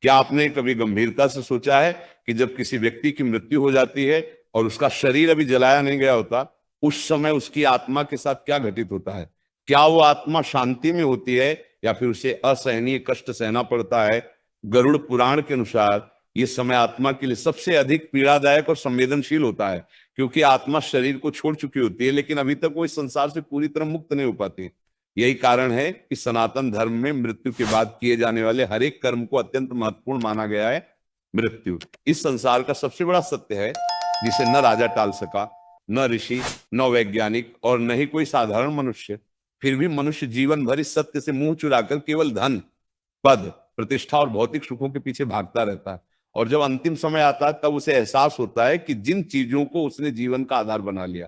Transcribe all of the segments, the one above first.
क्या आपने कभी गंभीरता से सोचा है कि जब किसी व्यक्ति की मृत्यु हो जाती है और उसका शरीर अभी जलाया नहीं गया होता, उस समय उसकी आत्मा के साथ क्या घटित होता है? क्या वो आत्मा शांति में होती है या फिर उसे असहनीय कष्ट सहना पड़ता है? गरुड़ पुराण के अनुसार ये समय आत्मा के लिए सबसे अधिक पीड़ादायक और संवेदनशील होता है, क्योंकि आत्मा शरीर को छोड़ चुकी होती है लेकिन अभी तक वो इस संसार से पूरी तरह मुक्त नहीं हो पाती। यही कारण है कि सनातन धर्म में मृत्यु के बाद किए जाने वाले हर एक कर्म को अत्यंत महत्वपूर्ण माना गया है। मृत्यु इस संसार का सबसे बड़ा सत्य है, जिसे न राजा टाल सका, न ऋषि, न वैज्ञानिक और न ही कोई साधारण मनुष्य। फिर भी मनुष्य जीवन भर इस सत्य से मुंह चुराकर केवल धन, पद, प्रतिष्ठा और भौतिक सुखों के पीछे भागता रहता है। और जब अंतिम समय आता है तब उसे एहसास होता है कि जिन चीजों को उसने जीवन का आधार बना लिया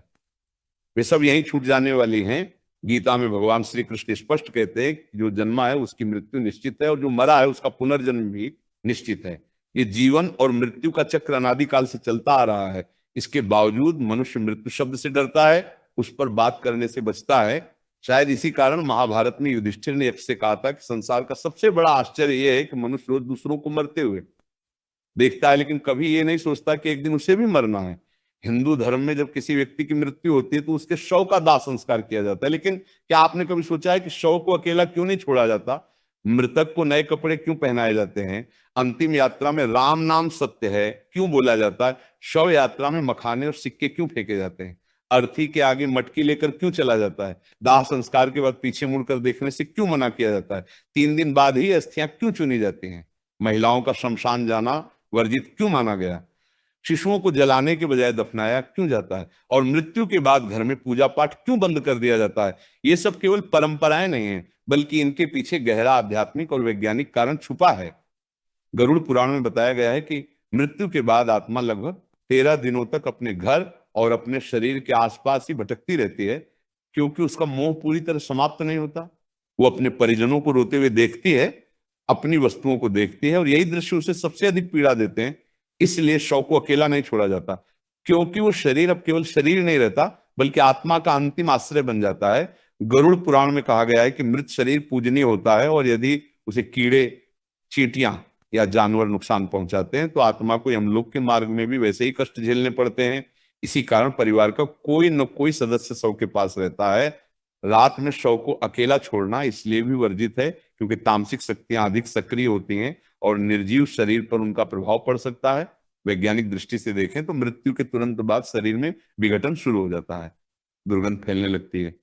वे सब यहीं छूट जाने वाली हैं। गीता में भगवान श्री कृष्ण स्पष्ट कहते हैं कि जो जन्मा है उसकी मृत्यु निश्चित है और जो मरा है उसका पुनर्जन्म भी निश्चित है। ये जीवन और मृत्यु का चक्र अनादिकाल से चलता आ रहा है। इसके बावजूद मनुष्य मृत्यु शब्द से डरता है, उस पर बात करने से बचता है। शायद इसी कारण महाभारत में युधिष्ठिर ने यक्ष से कहा था कि संसार का सबसे बड़ा आश्चर्य यह है कि मनुष्य रोज दूसरों को मरते हुए देखता है लेकिन कभी ये नहीं सोचता कि एक दिन उसे भी मरना है। हिंदू धर्म में जब किसी व्यक्ति की मृत्यु होती है तो उसके शव का दाह संस्कार किया जाता है, लेकिन क्या आपने कभी सोचा है कि शव को अकेला क्यों नहीं छोड़ा जाता? मृतक को नए कपड़े क्यों पहनाए जाते हैं? अंतिम यात्रा में राम नाम सत्य है क्यों बोला जाता है? शव यात्रा में मखाने और सिक्के क्यों फेंके जाते हैं? अर्थी के आगे मटकी लेकर क्यों चला जाता है? दाह संस्कार के बाद पीछे मुड़कर देखने से क्यों मना किया जाता है? 3 दिन बाद ही अस्थियां क्यों चुनी जाती हैं? महिलाओं का शमशान जाना वर्जित क्यों माना गया? शिशुओं को जलाने के बजाय दफनाया क्यों जाता है? और मृत्यु के बाद घर में पूजा पाठ क्यों बंद कर दिया जाता है? ये सब केवल परंपराएं नहीं है, बल्कि इनके पीछे गहरा आध्यात्मिक और वैज्ञानिक कारण छुपा है। गरुड़ पुराण में बताया गया है कि मृत्यु के बाद आत्मा लगभग 13 दिनों तक अपने घर और अपने शरीर के आसपास ही भटकती रहती है, क्योंकि उसका मोह पूरी तरह समाप्त नहीं होता। वो अपने परिजनों को रोते हुए देखती है, अपनी वस्तुओं को देखती है, और यही दृश्य उसे सबसे अधिक पीड़ा देते हैं। इसलिए शव को अकेला नहीं छोड़ा जाता, क्योंकि वो शरीर अब केवल शरीर नहीं रहता बल्कि आत्मा का अंतिम आश्रय बन जाता है। गरुड़ पुराण में कहा गया है कि मृत शरीर पूजनीय होता है और यदि उसे कीड़े, चींटियां या जानवर नुकसान पहुंचाते हैं तो आत्मा को यमलोक के मार्ग में भी वैसे ही कष्ट झेलने पड़ते हैं। इसी कारण परिवार का कोई न कोई सदस्य शव के पास रहता है। रात में शव को अकेला छोड़ना इसलिए भी वर्जित है क्योंकि तामसिक शक्तियां अधिक सक्रिय होती हैं और निर्जीव शरीर पर उनका प्रभाव पड़ सकता है। वैज्ञानिक दृष्टि से देखें तो मृत्यु के तुरंत बाद शरीर में विघटन शुरू हो जाता है, दुर्गंध फैलने लगती है,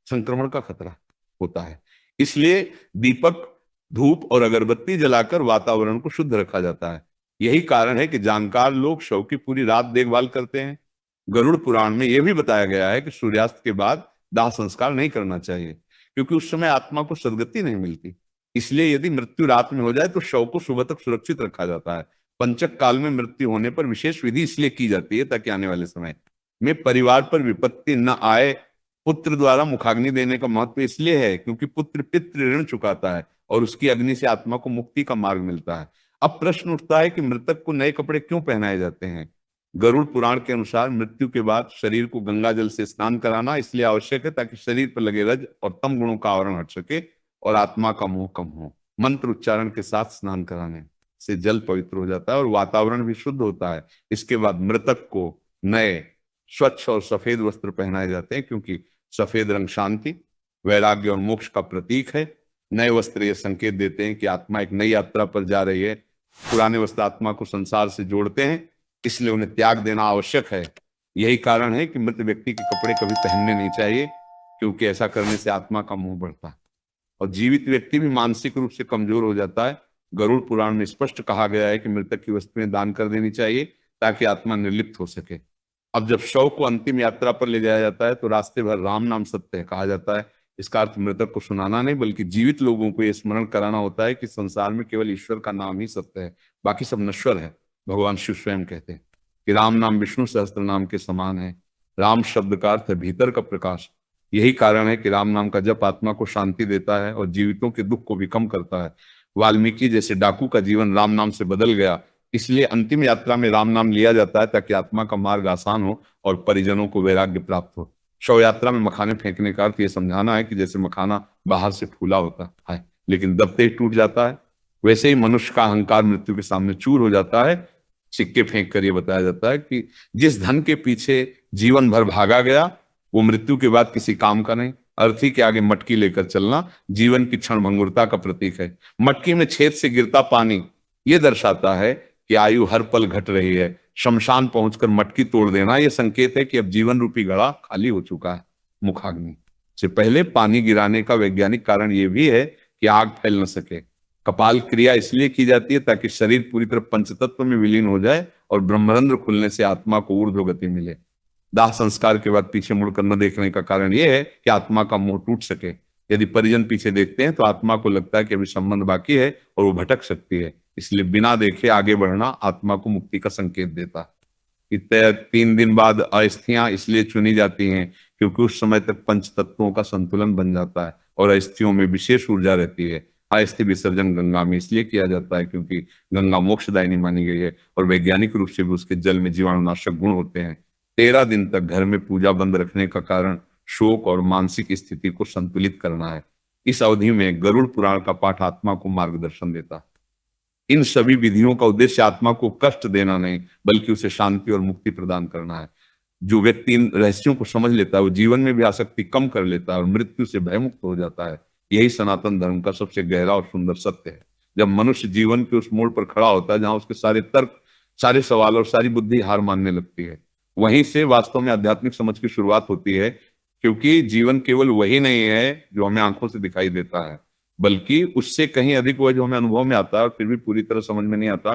संक्रमण का खतरा होता है। इसलिए दीपक, धूप और अगरबत्ती जलाकर वातावरण को शुद्ध रखा जाता है। यही कारण है कि जानकार लोग शव की पूरी रात देखभाल करते हैं। गरुड़ पुराण में यह भी बताया गया है कि सूर्यास्त के बाद दाह संस्कार नहीं करना चाहिए, क्योंकि उस समय आत्मा को सदगति नहीं मिलती। इसलिए यदि मृत्यु रात में हो जाए तो शव को सुबह तक सुरक्षित रखा जाता है। पंचक काल में मृत्यु होने पर विशेष विधि इसलिए की जाती है ताकि आने वाले समय में परिवार पर विपत्ति न आए। पुत्र द्वारा मुखाग्नि देने का महत्व इसलिए है क्योंकि पुत्र पितृ ऋण चुकाता है और उसकी अग्नि से आत्मा को मुक्ति का मार्ग मिलता है। अब प्रश्न उठता है कि मृतक को नए कपड़े क्यों पहनाए जाते हैं? गरुड़ पुराण के अनुसार मृत्यु के बाद शरीर को गंगा जल से स्नान कराना इसलिए आवश्यक है ताकि शरीर पर लगे रज और तम गुणों का आवरण हट सके और आत्मा का मोह कम हो। मंत्र उच्चारण के साथ स्नान कराने से जल पवित्र हो जाता है और वातावरण भी शुद्ध होता है। इसके बाद मृतक को नए, स्वच्छ और सफेद वस्त्र पहनाए जाते हैं, क्योंकि सफेद रंग शांति, वैराग्य और मोक्ष का प्रतीक है। नए वस्त्र ये संकेत देते हैं कि आत्मा एक नई यात्रा पर जा रही है। पुराने वस्त्र आत्मा को संसार से जोड़ते हैं, इसलिए उन्हें त्याग देना आवश्यक है। यही कारण है कि मृत व्यक्ति के कपड़े कभी पहनने नहीं चाहिए, क्योंकि ऐसा करने से आत्मा का मोह बढ़ता है और जीवित व्यक्ति भी मानसिक रूप से कमजोर हो जाता है। गरुड़ पुराण में स्पष्ट कहा गया है कि मृतक की वस्तुएं दान कर देनी चाहिए ताकि आत्मा निर्लिप्त हो सके। अब जब शव को अंतिम यात्रा पर ले जाया जाता है तो रास्ते भर राम नाम सत्य है कहा जाता है। इसका अर्थ मृतक को सुनाना नहीं बल्कि जीवित लोगों को यह स्मरण कराना होता है कि संसार में केवल ईश्वर का नाम ही सत्य है, बाकी सब नश्वर है। भगवान शिव स्वयं कहते हैं कि राम नाम विष्णु सहस्त्र नाम के समान है। राम शब्द का अर्थ है भीतर का प्रकाश। यही कारण है कि राम नाम का जप आत्मा को शांति देता है और जीवितों के दुख को भी कम करता है। वाल्मीकि जैसे डाकू का जीवन राम नाम से बदल गया, इसलिए अंतिम यात्रा में राम नाम लिया जाता है ताकि आत्मा का मार्ग आसान हो और परिजनों को वैराग्य प्राप्त हो। शव यात्रा में मखाने फेंकने का अर्थ यह समझाना है कि जैसे मखाना बाहर से फूला होता है लेकिन दबते ही टूट जाता है, वैसे ही मनुष्य का अहंकार मृत्यु के सामने चूर हो जाता है। सिक्के फेंक कर ये बताया जाता है कि जिस धन के पीछे जीवन भर भागा गया वो मृत्यु के बाद किसी काम का नहीं। अर्थी के आगे मटकी लेकर चलना जीवन की क्षण भंगुरता का प्रतीक है। मटकी में छेद से गिरता पानी ये दर्शाता है कि आयु हर पल घट रही है। शमशान पहुंचकर मटकी तोड़ देना यह संकेत है कि अब जीवन रूपी घड़ा खाली हो चुका है। मुखाग्नि से पहले पानी गिराने का वैज्ञानिक कारण यह भी है कि आग फैल न सके। कपाल क्रिया इसलिए की जाती है ताकि शरीर पूरी तरह पंचतत्व में विलीन हो जाए और ब्रह्मरंध्र खुलने से आत्मा को ऊर्ध्व गति मिले। दाह संस्कार के बाद पीछे मुड़कर न देखने का कारण यह है कि आत्मा का मोह टूट सके। यदि परिजन पीछे देखते हैं तो आत्मा को लगता है कि अभी संबंध बाकी है और वो भटक सकती है। इसलिए बिना देखे आगे बढ़ना आत्मा को मुक्ति का संकेत देता है। 3 दिन बाद अस्थियां इसलिए चुनी जाती हैं क्योंकि उस समय तक पंच तत्वों का संतुलन बन जाता है और अस्थियों में विशेष ऊर्जा रहती है। अस्थि विसर्जन गंगा में इसलिए किया जाता है क्योंकि गंगा मोक्षदायिनी मानी गई है और वैज्ञानिक रूप से भी उसके जल में जीवाणुनाशक गुण होते हैं। 13 दिन तक घर में पूजा बंद रखने का कारण शोक और मानसिक स्थिति को संतुलित करना है। इस अवधि में गरुड़ पुराण का पाठ आत्मा को मार्गदर्शन देता है। इन सभी विधियों का उद्देश्य आत्मा को कष्ट देना नहीं बल्कि उसे शांति और मुक्ति प्रदान करना है। जो व्यक्ति इन रहस्यों को समझ लेता है वो जीवन में भी आसक्ति कम कर लेता है और मृत्यु से भयमुक्त हो जाता है। यही सनातन धर्म का सबसे गहरा और सुंदर सत्य है। जब मनुष्य जीवन के उस मोड़ पर खड़ा होता है जहां उसके सारे तर्क, सारे सवाल और सारी बुद्धि हार मानने लगती है, वहीं से वास्तव में आध्यात्मिक समझ की शुरुआत होती है। क्योंकि जीवन केवल वही नहीं है जो हमें आंखों से दिखाई देता है बल्कि उससे कहीं अधिक वह जो हमें अनुभव में आता है और फिर भी पूरी तरह समझ में नहीं आता।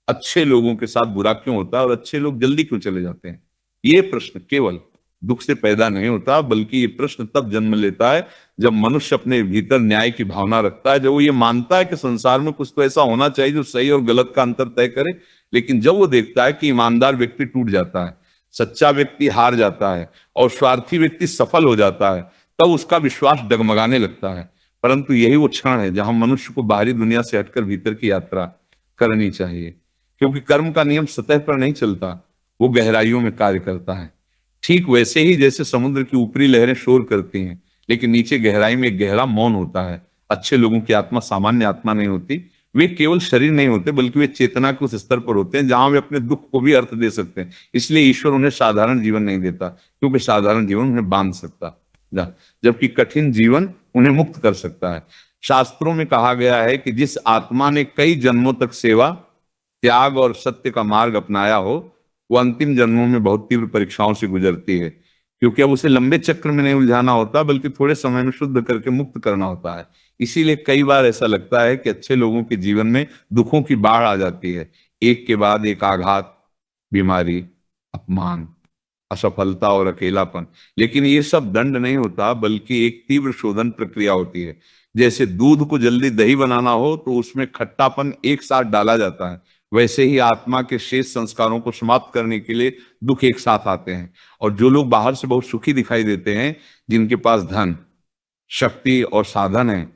अच्छे लोगों के साथ बुरा क्यों होता है और अच्छे लोग जल्दी क्यों चले जाते हैं? ये प्रश्न केवल दुख से पैदा नहीं होता बल्कि ये प्रश्न तब जन्म लेता है जब मनुष्य अपने भीतर न्याय की भावना रखता है, जब वो ये मानता है कि संसार में कुछ तो ऐसा होना चाहिए जो सही और गलत का अंतर तय करे। लेकिन जब वो देखता है कि ईमानदार व्यक्ति टूट जाता है, सच्चा व्यक्ति हार जाता है और स्वार्थी व्यक्ति सफल हो जाता है, तब उसका विश्वास डगमगाने लगता है। परंतु यही वो क्षण है जहां मनुष्य को बाहरी दुनिया से हटकर भीतर की यात्रा करनी चाहिए। क्योंकि कर्म का नियम सतह पर नहीं चलता, वो गहराइयों में कार्य करता है। ठीक वैसे ही जैसे समुद्र की ऊपरी लहरें शोर करती हैं लेकिन नीचे गहराई में एक गहरा मौन होता है। अच्छे लोगों की आत्मा सामान्य आत्मा नहीं होती, वे केवल शरीर नहीं होते बल्कि वे चेतना के उस स्तर पर होते हैं जहां वे अपने दुख को भी अर्थ दे सकते हैं। इसलिए ईश्वर उन्हें साधारण जीवन नहीं देता क्योंकि साधारण जीवन उन्हें बांध सकता, जबकि कठिन जीवन उन्हें मुक्त कर सकता है। शास्त्रों में कहा गया है कि जिस आत्मा ने कई जन्मों तक सेवा, त्याग और सत्य का मार्ग अपनाया हो वो अंतिम जन्मों में बहुत तीव्र परीक्षाओं से गुजरती है। क्योंकि अब उसे लंबे चक्र में नहीं उलझाना होता बल्कि थोड़े समय में शुद्ध करके मुक्त करना होता है। इसीलिए कई बार ऐसा लगता है कि अच्छे लोगों के जीवन में दुखों की बाढ़ आ जाती है, एक के बाद एक आघात, बीमारी, अपमान, असफलता और अकेलापन। लेकिन ये सब दंड नहीं होता बल्कि एक तीव्र शोधन प्रक्रिया होती है। जैसे दूध को जल्दी दही बनाना हो तो उसमें खट्टापन एक साथ डाला जाता है, वैसे ही आत्मा के शेष संस्कारों को समाप्त करने के लिए दुख एक साथ आते हैं। और जो लोग बाहर से बहुत सुखी दिखाई देते हैं, जिनके पास धन, शक्ति और साधन है,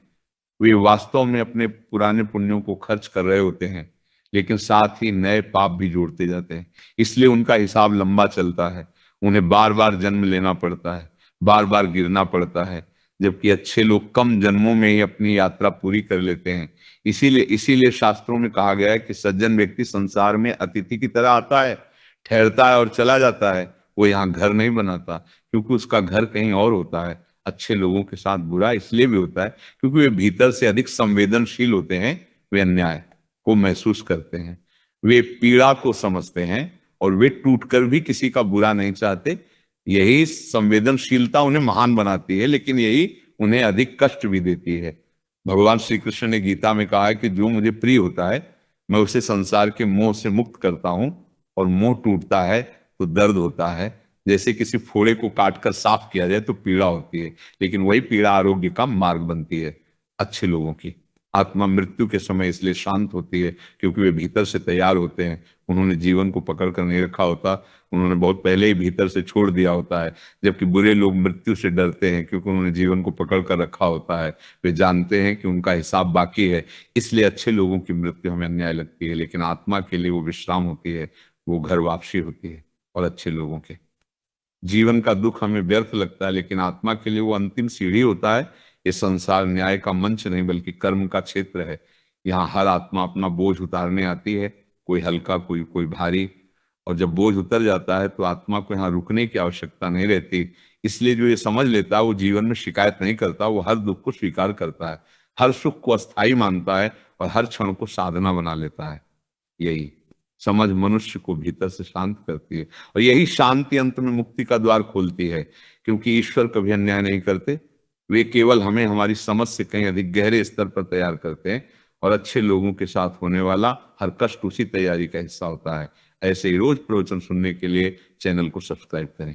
वे वास्तव में अपने पुराने पुण्यों को खर्च कर रहे होते हैं लेकिन साथ ही नए पाप भी जोड़ते जाते हैं। इसलिए उनका हिसाब लंबा चलता है, उन्हें बार बार जन्म लेना पड़ता है, बार बार गिरना पड़ता है। जबकि अच्छे लोग कम जन्मों में ही अपनी यात्रा पूरी कर लेते हैं। इसीलिए शास्त्रों में कहा गया है कि सज्जन व्यक्ति संसार में अतिथि की तरह आता है, ठहरता है और चला जाता है। वो यहाँ घर नहीं बनाता क्योंकि उसका घर कहीं और होता है। अच्छे लोगों के साथ बुरा इसलिए भी होता है क्योंकि वे भीतर से अधिक संवेदनशील होते हैं। वे अन्याय को महसूस करते हैं, वे पीड़ा को समझते हैं और वे टूटकर भी किसी का बुरा नहीं चाहते। यही संवेदनशीलता उन्हें महान बनाती है लेकिन यही उन्हें अधिक कष्ट भी देती है। भगवान श्री कृष्ण ने गीता में कहा है कि जो मुझे प्रिय होता है मैं उसे संसार के मोह से मुक्त करता हूं और मोह टूटता है तो दर्द होता है। जैसे किसी फोड़े को काटकर साफ किया जाए तो पीड़ा होती है, लेकिन वही पीड़ा आरोग्य का मार्ग बनती है। अच्छे लोगों की आत्मा मृत्यु के समय इसलिए शांत होती है क्योंकि वे भीतर से तैयार होते हैं। उन्होंने जीवन को पकड़ कर नहीं रखा होता, उन्होंने बहुत पहले ही भीतर से छोड़ दिया होता है। जबकि बुरे लोग मृत्यु से डरते हैं क्योंकि उन्होंने जीवन को पकड़ कर रखा होता है। वे जानते हैं कि उनका हिसाब बाकी है। इसलिए अच्छे लोगों की मृत्यु हमें अन्याय लगती है लेकिन आत्मा के लिए वो विश्राम होती है, वो घर वापसी होती है। और अच्छे लोगों के जीवन का दुख हमें व्यर्थ लगता है लेकिन आत्मा के लिए वो अंतिम सीढ़ी होता है। ये संसार न्याय का मंच नहीं बल्कि कर्म का क्षेत्र है। यहाँ हर आत्मा अपना बोझ उतारने आती है, कोई हल्का कोई कोई भारी। और जब बोझ उतर जाता है तो आत्मा को यहाँ रुकने की आवश्यकता नहीं रहती। इसलिए जो ये समझ लेता है वो जीवन में शिकायत नहीं करता, वो हर दुख को स्वीकार करता है, हर सुख को अस्थाई मानता है और हर क्षण को साधना बना लेता है। यही समझ मनुष्य को भीतर से शांत करती है, और यही शांति अंत में मुक्ति का द्वार खोलती है। क्योंकि ईश्वर कभी अन्याय नहीं करते, वे केवल हमें हमारी समझ से कहीं अधिक गहरे स्तर पर तैयार करते हैं। और अच्छे लोगों के साथ होने वाला हर कष्ट उसी तैयारी का हिस्सा होता है। ऐसे ही रोज प्रवचन सुनने के लिए चैनल को सब्सक्राइब करें।